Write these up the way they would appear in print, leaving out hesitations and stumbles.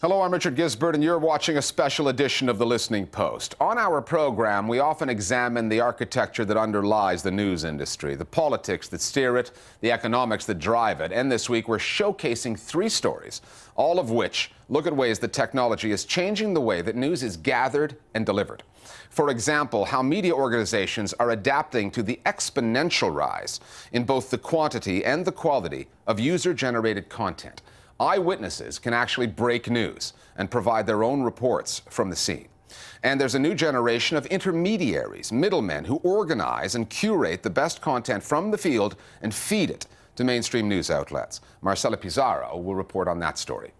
Hello, I'm Richard Gisbert, and you're watching a special edition of The Listening Post. On our program, we often examine the architecture that underlies the news industry, the politics that steer it, the economics that drive it. And this week, we're showcasing 3 stories, all of which look at ways that technology is changing the way that news is gathered and delivered. For example, how media organizations are adapting to the exponential rise in both the quantity and the quality of user-generated content. Eyewitnesses can actually break news and provide their own reports from the scene. And there's a new generation of intermediaries, middlemen, who organize and curate the best content from the field and feed it to mainstream news outlets. Marcela Pizarro will report on that story.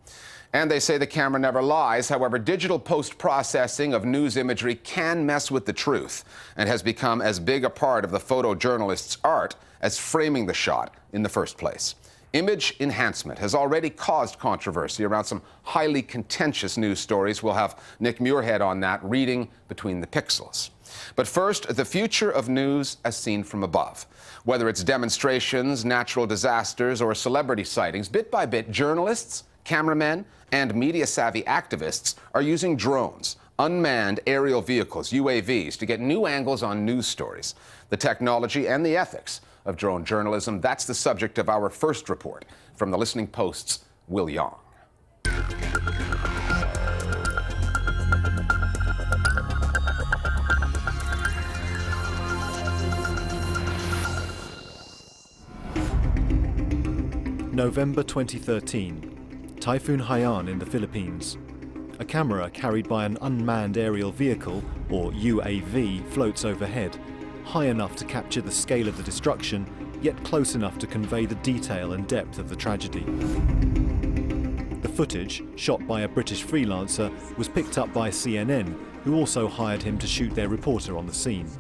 And they say the camera never lies. However, digital post-processing of news imagery can mess with the truth and has become as big a part of the photojournalist's art as framing the shot in the first place. Image enhancement has already caused controversy around some highly contentious news stories. We'll have Nick Muirhead on that, reading between the pixels. But first, the future of news as seen from above. Whether it's demonstrations, natural disasters, or celebrity sightings, bit by bit, journalists, cameramen, and media-savvy activists are using drones, unmanned aerial vehicles, UAVs, to get new angles on news stories. The technology and the ethics of drone journalism, that's the subject of our first report from The Listening Post's Will Young. November 2013, Typhoon Haiyan in the Philippines. A camera carried by an unmanned aerial vehicle, or UAV, floats overhead, high enough to capture the scale of the destruction, yet close enough to convey the detail and depth of the tragedy. The footage, shot by a British freelancer, was picked up by CNN, who also hired him to shoot their reporter on the scene.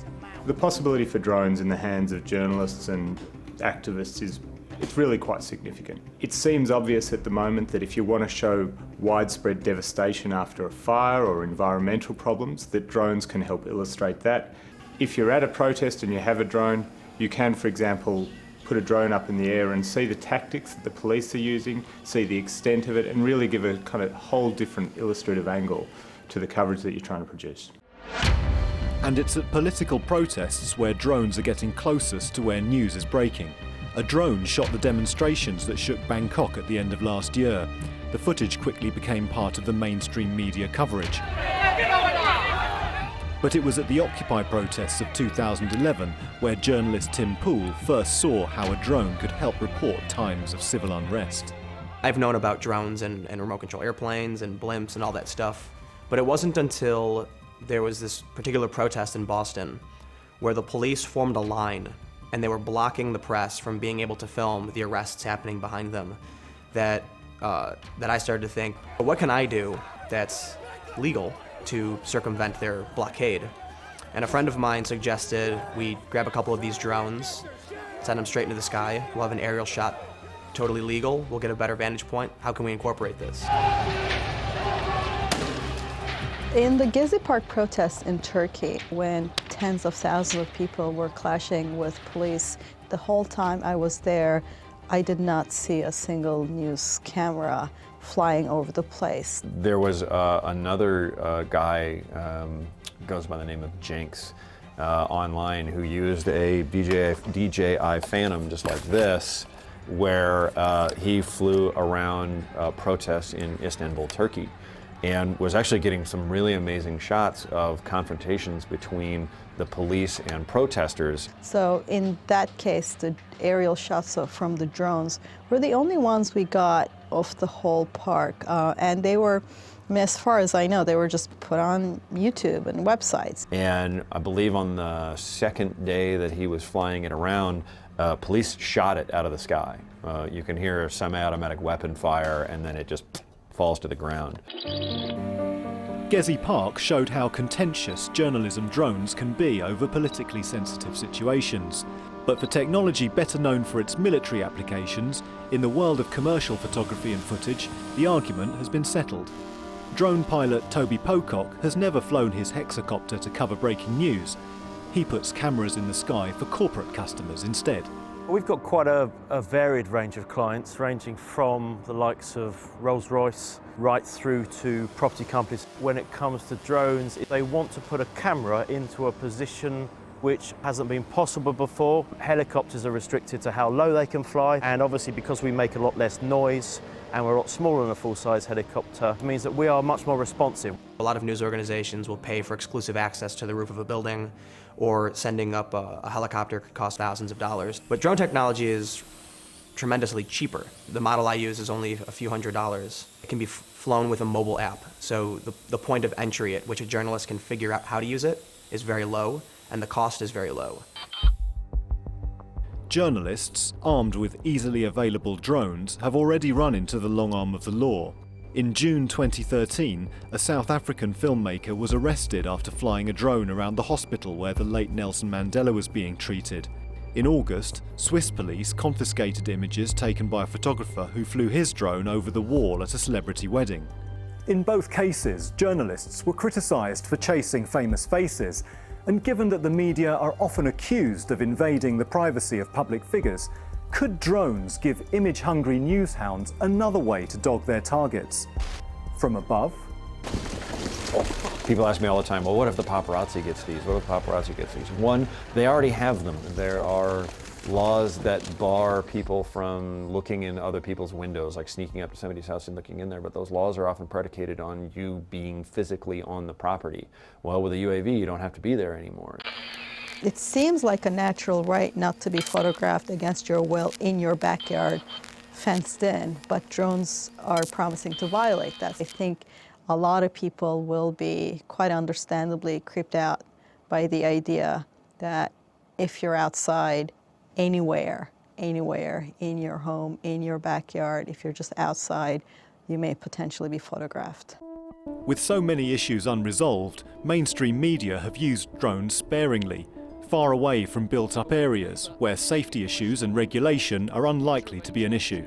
The possibility for drones in the hands of journalists and activists it's really quite significant. It seems obvious at the moment that if you want to show widespread devastation after a fire or environmental problems, that drones can help illustrate that. If you're at a protest and you have a drone, you can, for example, put a drone up in the air and see the tactics that the police are using, see the extent of it, and really give a kind of whole different illustrative angle to the coverage that you're trying to produce. And it's at political protests where drones are getting closest to where news is breaking. A drone shot the demonstrations that shook Bangkok at the end of last year. The footage quickly became part of the mainstream media coverage. But it was at the Occupy protests of 2011 where journalist Tim Poole first saw how a drone could help report times of civil unrest. I've known about drones and remote control airplanes and blimps and all that stuff, but it wasn't until there was this particular protest in Boston where the police formed a line and they were blocking the press from being able to film the arrests happening behind them that I started to think, what can I do that's legal to circumvent their blockade? And a friend of mine suggested we grab a couple of these drones, send them straight into the sky, we'll have an aerial shot, totally legal, we'll get a better vantage point. How can we incorporate this? In the Gezi Park protests in Turkey, when tens of thousands of people were clashing with police, the whole time I was there, I did not see a single news camera flying over the place. There was another guy, goes by the name of Jenks, online, who used a DJI Phantom just like this, where he flew around protests in Istanbul, Turkey, and was actually getting some really amazing shots of confrontations between the police and protesters. So in that case, the aerial shots from the drones were the only ones we got of the whole park. And they were, as far as I know, they were just put on YouTube and websites. And I believe on the second day that he was flying it around, police shot it out of the sky. You can hear a semi-automatic weapon fire, and then it just falls to the ground. Gezi Park showed how contentious journalism drones can be over politically sensitive situations. But for technology better known for its military applications, in the world of commercial photography and footage, the argument has been settled. Drone pilot Toby Pocock has never flown his hexacopter to cover breaking news. He puts cameras in the sky for corporate customers instead. We've got quite a varied range of clients, ranging from the likes of Rolls-Royce right through to property companies. When it comes to drones, they want to put a camera into a position which hasn't been possible before. Helicopters are restricted to how low they can fly, and obviously because we make a lot less noise and we're a lot smaller than a full-size helicopter, it means that we are much more responsive. A lot of news organizations will pay for exclusive access to the roof of a building, or sending up a helicopter could cost thousands of dollars. But drone technology is tremendously cheaper. The model I use is only a few $100s. It can be flown with a mobile app, so the point of entry at which a journalist can figure out how to use it is very low, and the cost is very low. Journalists, armed with easily available drones, have already run into the long arm of the law. In June 2013, a South African filmmaker was arrested after flying a drone around the hospital where the late Nelson Mandela was being treated. In August, Swiss police confiscated images taken by a photographer who flew his drone over the wall at a celebrity wedding. In both cases, journalists were criticised for chasing famous faces, and given that the media are often accused of invading the privacy of public figures, could drones give image-hungry news hounds another way to dog their targets? From above? People ask me all the time, well, what if the paparazzi gets these? What if the paparazzi gets these? One, they already have them. There are laws that bar people from looking in other people's windows, like sneaking up to somebody's house and looking in there, but those laws are often predicated on you being physically on the property. Well, with a UAV, you don't have to be there anymore. It seems like a natural right not to be photographed against your will in your backyard, fenced in, but drones are promising to violate that. I think a lot of people will be quite understandably creeped out by the idea that if you're outside anywhere in your home, in your backyard, if you're just outside, you may potentially be photographed. With so many issues unresolved, mainstream media have used drones sparingly, far away from built-up areas where safety issues and regulation are unlikely to be an issue.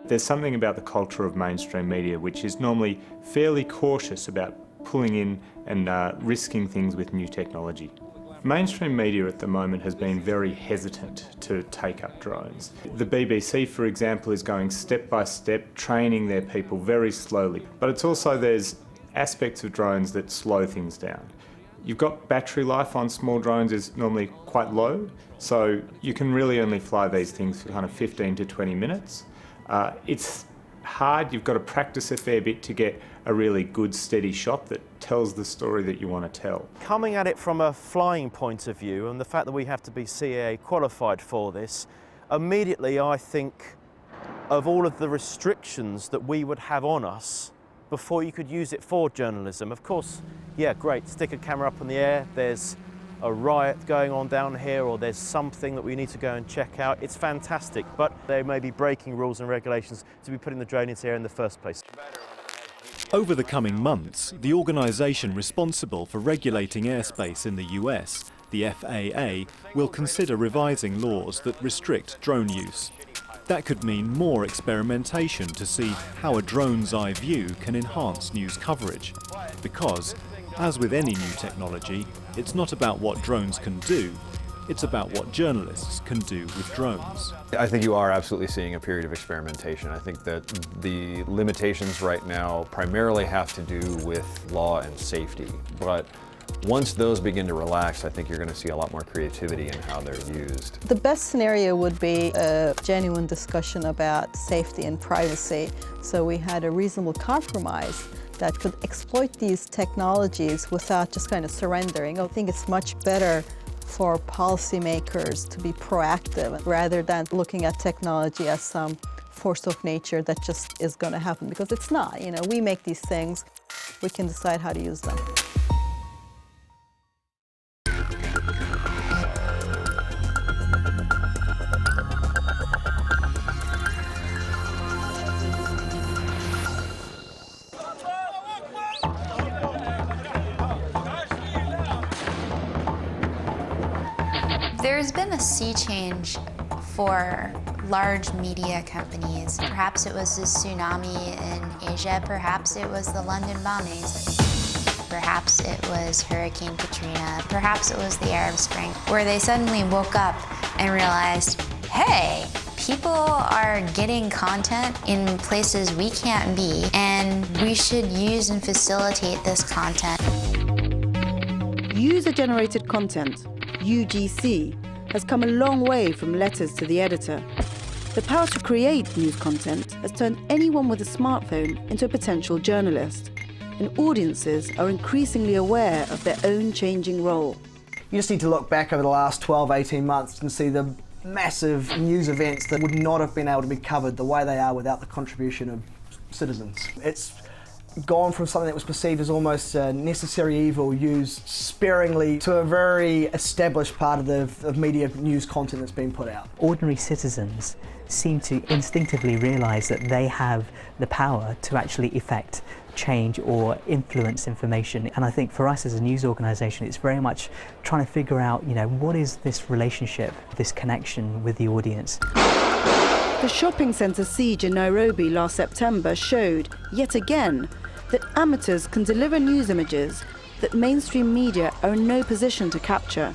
There's something about the culture of mainstream media which is normally fairly cautious about pulling in and risking things with new technology. Mainstream media at the moment has been very hesitant to take up drones. The BBC, for example, is going step by step, training their people very slowly. But it's also, there's aspects of drones that slow things down. You've got battery life on small drones is normally quite low, so you can really only fly these things for kind of 15 to 20 minutes. It's hard, you've got to practice a fair bit to get a really good steady shot that tells the story that you want to tell. Coming at it from a flying point of view, and the fact that we have to be CAA qualified for this, immediately I think of all of the restrictions that we would have on us before you could use it for journalism. Of course, yeah, great, stick a camera up in the air, there's a riot going on down here, or there's something that we need to go and check out. It's fantastic, but they may be breaking rules and regulations to be putting the drone into the air in the first place. Over the coming months, the organisation responsible for regulating airspace in the US, the FAA, will consider revising laws that restrict drone use. That could mean more experimentation to see how a drone's eye view can enhance news coverage. Because, as with any new technology, it's not about what drones can do, it's about what journalists can do with drones. I think you are absolutely seeing a period of experimentation. I think that the limitations right now primarily have to do with law and safety. But once those begin to relax, I think you're going to see a lot more creativity in how they're used. The best scenario would be a genuine discussion about safety and privacy. So we had a reasonable compromise that could exploit these technologies without just kind of surrendering. I think it's much better for policymakers to be proactive rather than looking at technology as some force of nature that just is going to happen, because it's not. You know, we make these things, we can decide how to use them. There's been a sea change for large media companies. Perhaps it was the tsunami in Asia, perhaps it was the London bombings, perhaps it was Hurricane Katrina, perhaps it was the Arab Spring, where they suddenly woke up and realized, hey, people are getting content in places we can't be, and we should use and facilitate this content. User-generated content, UGC, has come a long way from letters to the editor. The power to create news content has turned anyone with a smartphone into a potential journalist, and audiences are increasingly aware of their own changing role. You just need to look back over the last 12, 18 months and see the massive news events that would not have been able to be covered the way they are without the contribution of citizens. It's gone from something that was perceived as almost a necessary evil used sparingly to a very established part of media news content that's been put out. Ordinary citizens seem to instinctively realise that they have the power to actually effect change or influence information. And I think for us as a news organisation, it's very much trying to figure out, what is this relationship, this connection with the audience. The shopping centre siege in Nairobi last September showed, yet again, that amateurs can deliver news images that mainstream media are in no position to capture.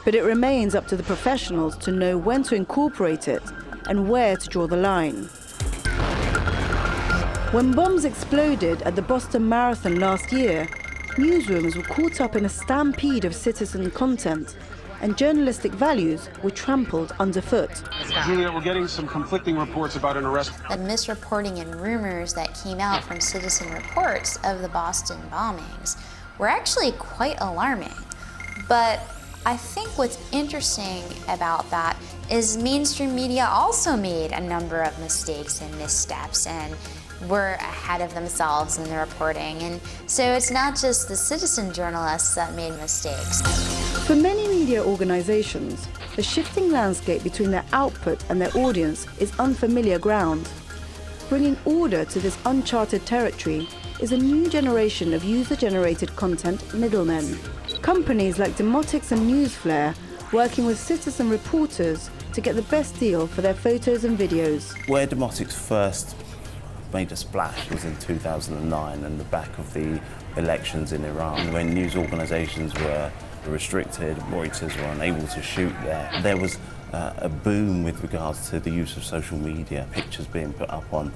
But it remains up to the professionals to know when to incorporate it and where to draw the line. When bombs exploded at the Boston Marathon last year, newsrooms were caught up in a stampede of citizen content, and journalistic values were trampled underfoot. Juliet, we're getting some conflicting reports about an arrest. The misreporting and rumors that came out from citizen reports of the Boston bombings were actually quite alarming. But I think what's interesting about that is mainstream media also made a number of mistakes and missteps and were ahead of themselves in the reporting. And so it's not just the citizen journalists that made mistakes. For many media organizations, the shifting landscape between their output and their audience is unfamiliar ground. Bringing order to this uncharted territory is a new generation of user-generated content middlemen. Companies like Demotics and Newsflare working with citizen reporters to get the best deal for their photos and videos. Where Demotics first made a splash was in 2009 and the back of the elections in Iran, when news organisations were restricted, Reuters were unable to shoot there. There was a boom with regards to the use of social media, pictures being put up on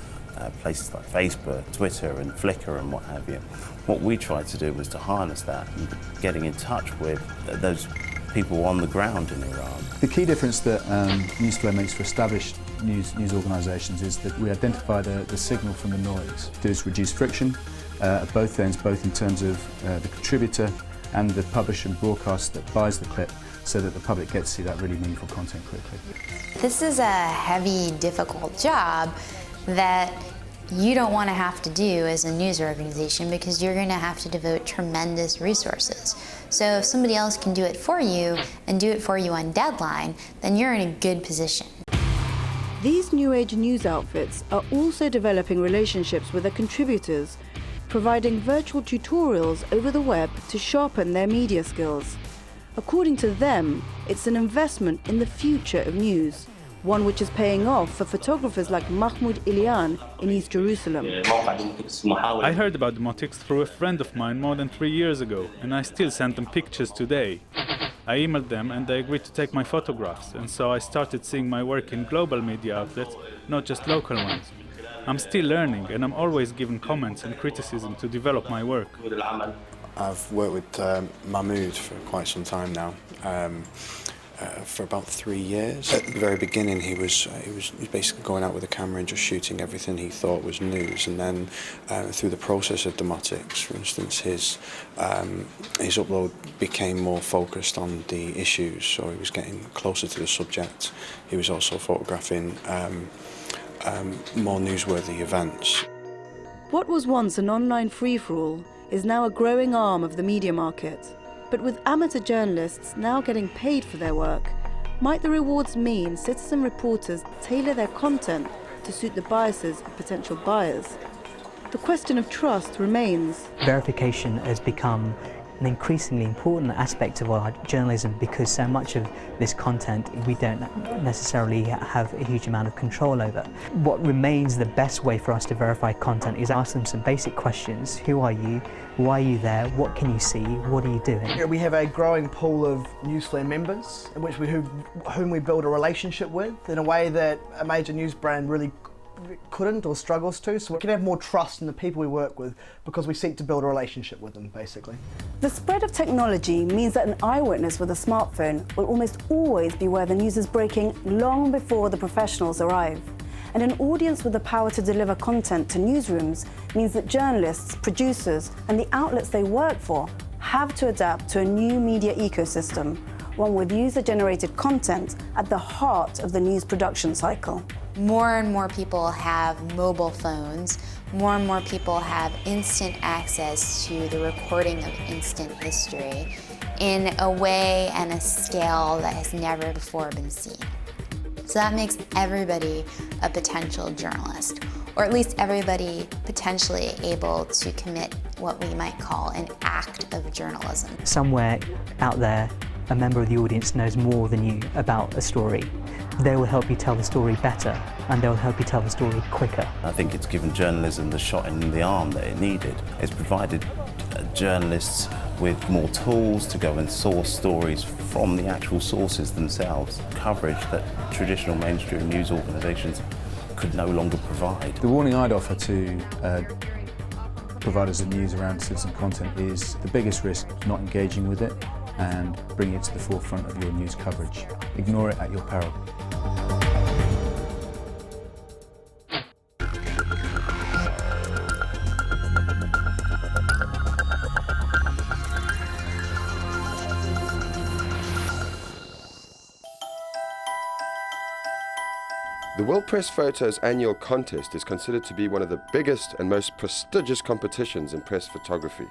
places like Facebook, Twitter and Flickr and what have you. What we tried to do was to harness that and getting in touch with those people on the ground in Iran. The key difference that Newsflow makes for established news organisations is that we identify the signal from the noise. Do is reduce friction at both ends, both in terms of the contributor and the publisher and broadcast that buys the clip, so that the public gets to see that really meaningful content quickly. This is a heavy, difficult job that you don't want to have to do as a news organization, because you're going to have to devote tremendous resources. So if somebody else can do it for you and do it for you on deadline, then you're in a good position. These new age news outfits are also developing relationships with their contributors, providing virtual tutorials over the web to sharpen their media skills. According to them, it's an investment in the future of news, one which is paying off for photographers like Mahmoud Ilian in East Jerusalem. I heard about Demotics through a friend of mine more than 3 years ago, and I still send them pictures today. I emailed them and they agreed to take my photographs, and so I started seeing my work in global media outlets, not just local ones. I'm still learning, and I'm always given comments and criticism to develop my work. I've worked with Mahmoud for quite some time now, for about 3 years. At the very beginning, he was basically going out with a camera and just shooting everything he thought was news. And then through the process of Demotics, for instance, his upload became more focused on the issues, so he was getting closer to the subject. He was also photographing more newsworthy events. What was once an online free-for-all is now a growing arm of the media market. But with amateur journalists now getting paid for their work, might the rewards mean citizen reporters tailor their content to suit the biases of potential buyers? The question of trust remains. Verification has become an increasingly important aspect of our journalism, because so much of this content we don't necessarily have a huge amount of control over. What remains the best way for us to verify content is ask them some basic questions. Who are you? Why are you there? What can you see? What are you doing? We have a growing pool of Newsflare members in which whom we build a relationship with in a way that a major news brand really couldn't or struggles to. So we can have more trust in the people we work with because we seek to build a relationship with them, basically. The spread of technology means that an eyewitness with a smartphone will almost always be where the news is breaking long before the professionals arrive. And an audience with the power to deliver content to newsrooms means that journalists, producers, and the outlets they work for have to adapt to a new media ecosystem, one with user-generated content at the heart of the news production cycle. More and more people have mobile phones. More and more people have instant access to the recording of instant history in a way and a scale that has never before been seen. So that makes everybody a potential journalist, or at least everybody potentially able to commit what we might call an act of journalism. Somewhere out there, a member of the audience knows more than you about a story. They will help you tell the story better, and they'll help you tell the story quicker. I think it's given journalism the shot in the arm that it needed. It's provided journalists with more tools to go and source stories from the actual sources themselves. Coverage that traditional mainstream news organisations could no longer provide. The warning I'd offer to providers of news around citizen content is the biggest risk not engaging with it and bringing it to the forefront of your news coverage. Ignore it at your peril. The World Press Photo's annual contest is considered to be one of the biggest and most prestigious competitions in press photography.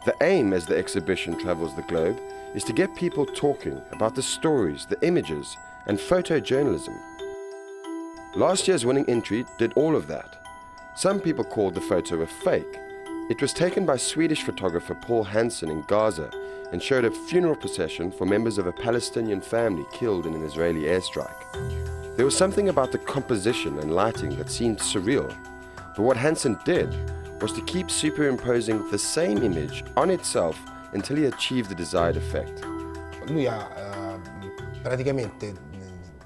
The aim, as the exhibition travels the globe, is to get people talking about the stories, the images, and photojournalism. Last year's winning entry did all of that. Some people called the photo a fake. It was taken by Swedish photographer Paul Hansen in Gaza and showed a funeral procession for members of a Palestinian family killed in an Israeli airstrike. There was something about the composition and lighting that seemed surreal, but what Hansen did was to keep superimposing the same image on itself until he achieved the desired effect.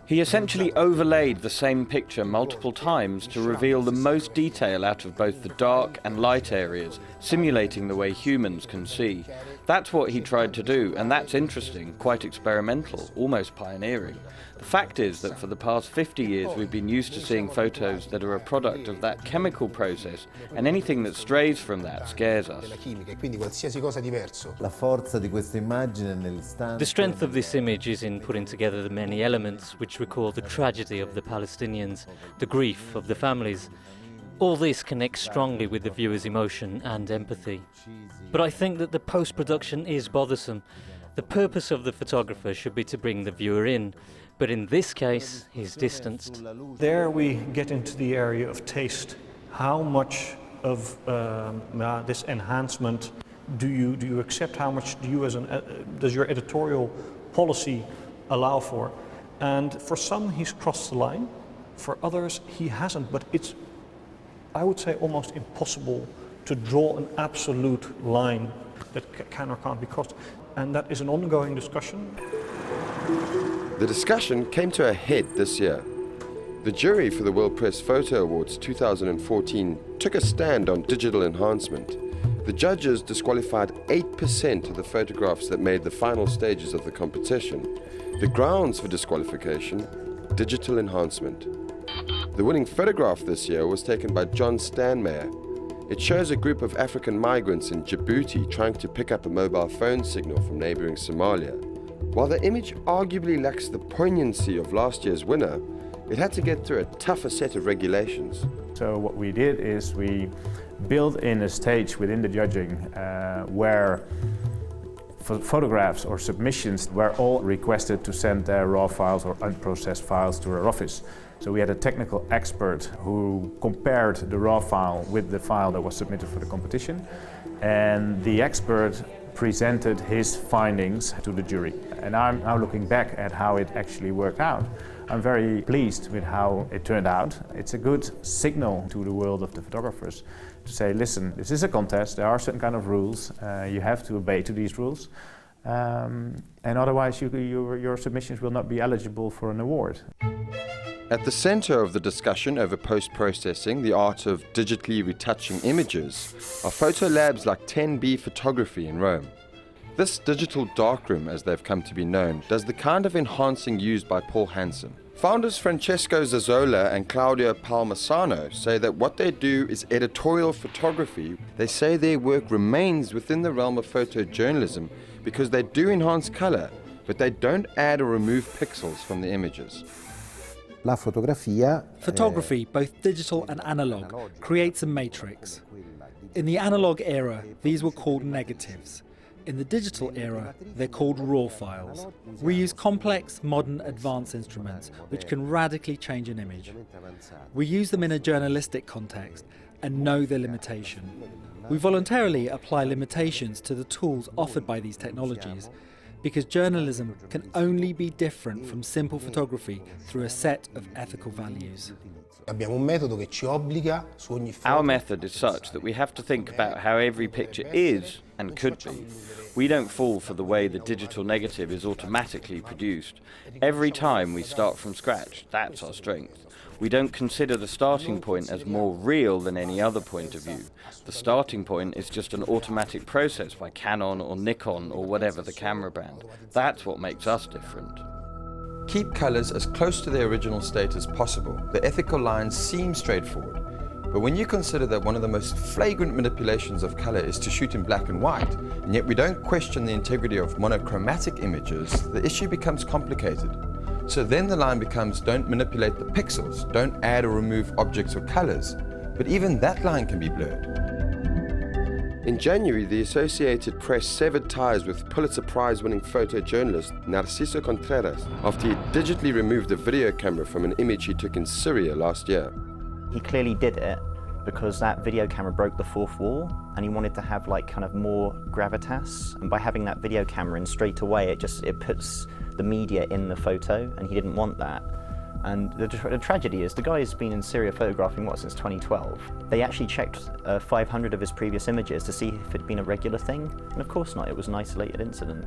He essentially overlaid the same picture multiple times to reveal the most detail out of both the dark and light areas, simulating the way humans can see. That's what he tried to do, and that's interesting, quite experimental, almost pioneering. The fact is that for the past 50 years we've been used to seeing photos that are a product of that chemical process, and anything that strays from that scares us. The strength of this image is in putting together the many elements which recall the tragedy of the Palestinians, the grief of the families. All this connects strongly with the viewer's emotion and empathy. But I think that the post-production is bothersome. The purpose of the photographer should be to bring the viewer in, but in this case, he's distanced. There we get into the area of taste. How much of this enhancement do you accept? How much do you does your editorial policy allow for? And for some, he's crossed the line. For others, he hasn't. But it's, I would say, almost impossible to draw an absolute line that can or can't be crossed. And that is an ongoing discussion. The discussion came to a head this year. The jury for the World Press Photo Awards 2014 took a stand on digital enhancement. The judges disqualified 8% of the photographs that made the final stages of the competition. The grounds for disqualification: digital enhancement. The winning photograph this year was taken by John Stanmeyer. It shows a group of African migrants in Djibouti trying to pick up a mobile phone signal from neighboring Somalia. While the image arguably lacks the poignancy of last year's winner, it had to get through a tougher set of regulations. So what we did is we built in a stage within the judging where photographs or submissions were all requested to send their raw files or unprocessed files to our office. So we had a technical expert who compared the raw file with the file that was submitted for the competition, and the expert presented his findings to the jury. And I'm now looking back at how it actually worked out. I'm very pleased with how it turned out. It's a good signal to the world of the photographers to say, listen, this is a contest, there are certain kind of rules, you have to obey to these rules, and otherwise your submissions will not be eligible for an award. At the center of the discussion over post-processing, the art of digitally retouching images, are photo labs like 10B Photography in Rome. This digital darkroom, as they've come to be known, does the kind of enhancing used by Paul Hansen. Founders Francesco Zazzola and Claudio Palmisano say that what they do is editorial photography. They say their work remains within the realm of photojournalism because they do enhance color, but they don't add or remove pixels from the images. Photography, both digital and analog, creates a matrix. In the analog era, these were called negatives. In the digital era, they're called raw files. We use complex, modern, advanced instruments which can radically change an image. We use them in a journalistic context and know their limitation. We voluntarily apply limitations to the tools offered by these technologies because journalism can only be different from simple photography through a set of ethical values. Our method is such that we have to think about how every picture is and could be. We don't fall for the way the digital negative is automatically produced. Every time we start from scratch, that's our strength. We don't consider the starting point as more real than any other point of view. The starting point is just an automatic process by Canon or Nikon or whatever the camera brand. That's what makes us different. Keep colors as close to their original state as possible. The ethical lines seem straightforward. But when you consider that one of the most flagrant manipulations of color is to shoot in black and white, and yet we don't question the integrity of monochromatic images, the issue becomes complicated. So then the line becomes, don't manipulate the pixels, don't add or remove objects or colors. But even that line can be blurred. In January, the Associated Press severed ties with Pulitzer Prize-winning photojournalist Narciso Contreras after he digitally removed a video camera from an image he took in Syria last year. He clearly did it because that video camera broke the fourth wall and he wanted to have like kind of more gravitas, and by having that video camera in straight away it puts the media in the photo, and he didn't want that. And the tragedy is the guy's been in Syria photographing since 2012. They actually checked 500 of his previous images to see if it'd been a regular thing, and of course not, it was an isolated incident.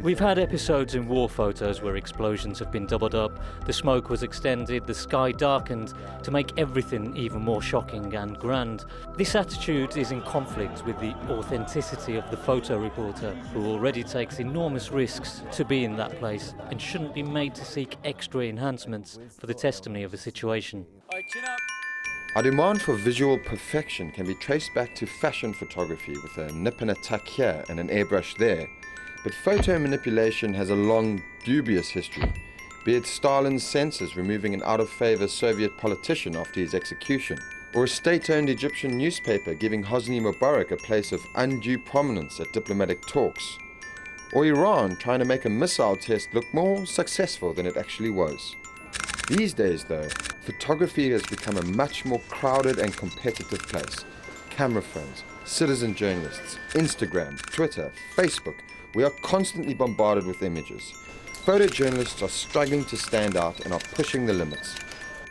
We've had episodes in war photos where explosions have been doubled up, the smoke was extended, the sky darkened to make everything even more shocking and grand. This attitude is in conflict with the authenticity of the photo reporter, who already takes enormous risks to be in that place and shouldn't be made to seek extra enhancements for the testimony of a situation. Our demand for visual perfection can be traced back to fashion photography with a nip and a tuck here and an airbrush there. But photo manipulation has a long, dubious history, be it Stalin's censors removing an out-of-favor Soviet politician after his execution, or a state-owned Egyptian newspaper giving Hosni Mubarak a place of undue prominence at diplomatic talks, or Iran trying to make a missile test look more successful than it actually was. These days, though, photography has become a much more crowded and competitive place. Camera phones, citizen journalists, Instagram, Twitter, Facebook, we are constantly bombarded with images. Photojournalists are struggling to stand out and are pushing the limits.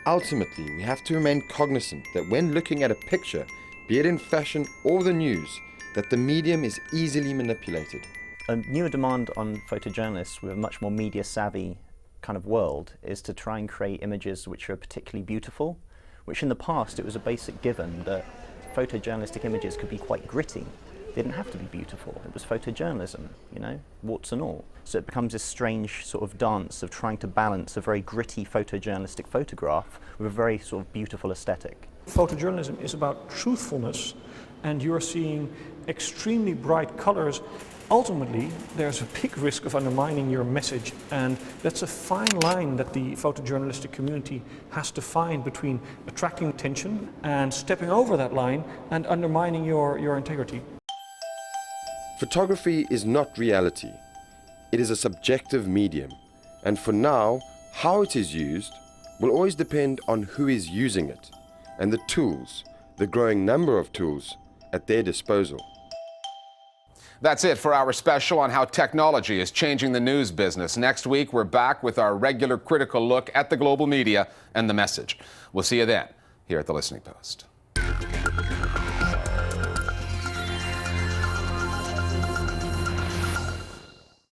Ultimately, we have to remain cognizant that when looking at a picture, be it in fashion or the news, that the medium is easily manipulated. A newer demand on photojournalists with a much more media savvy kind of world is to try and create images which are particularly beautiful, which in the past it was a basic given that photojournalistic images could be quite gritty. They didn't have to be beautiful. It was photojournalism, you know, warts and all. So it becomes this strange sort of dance of trying to balance a very gritty photojournalistic photograph with a very sort of beautiful aesthetic. Photojournalism is about truthfulness, and you're seeing extremely bright colors. Ultimately, there's a big risk of undermining your message, and that's a fine line that the photojournalistic community has to find between attracting attention and stepping over that line and undermining your integrity. Photography is not reality. It is a subjective medium, and for now, how it is used will always depend on who is using it and the tools, the growing number of tools, at their disposal. That's it for our special on how technology is changing the news business. Next week, we're back with our regular critical look at the global media and the message. We'll see you then here at The Listening Post.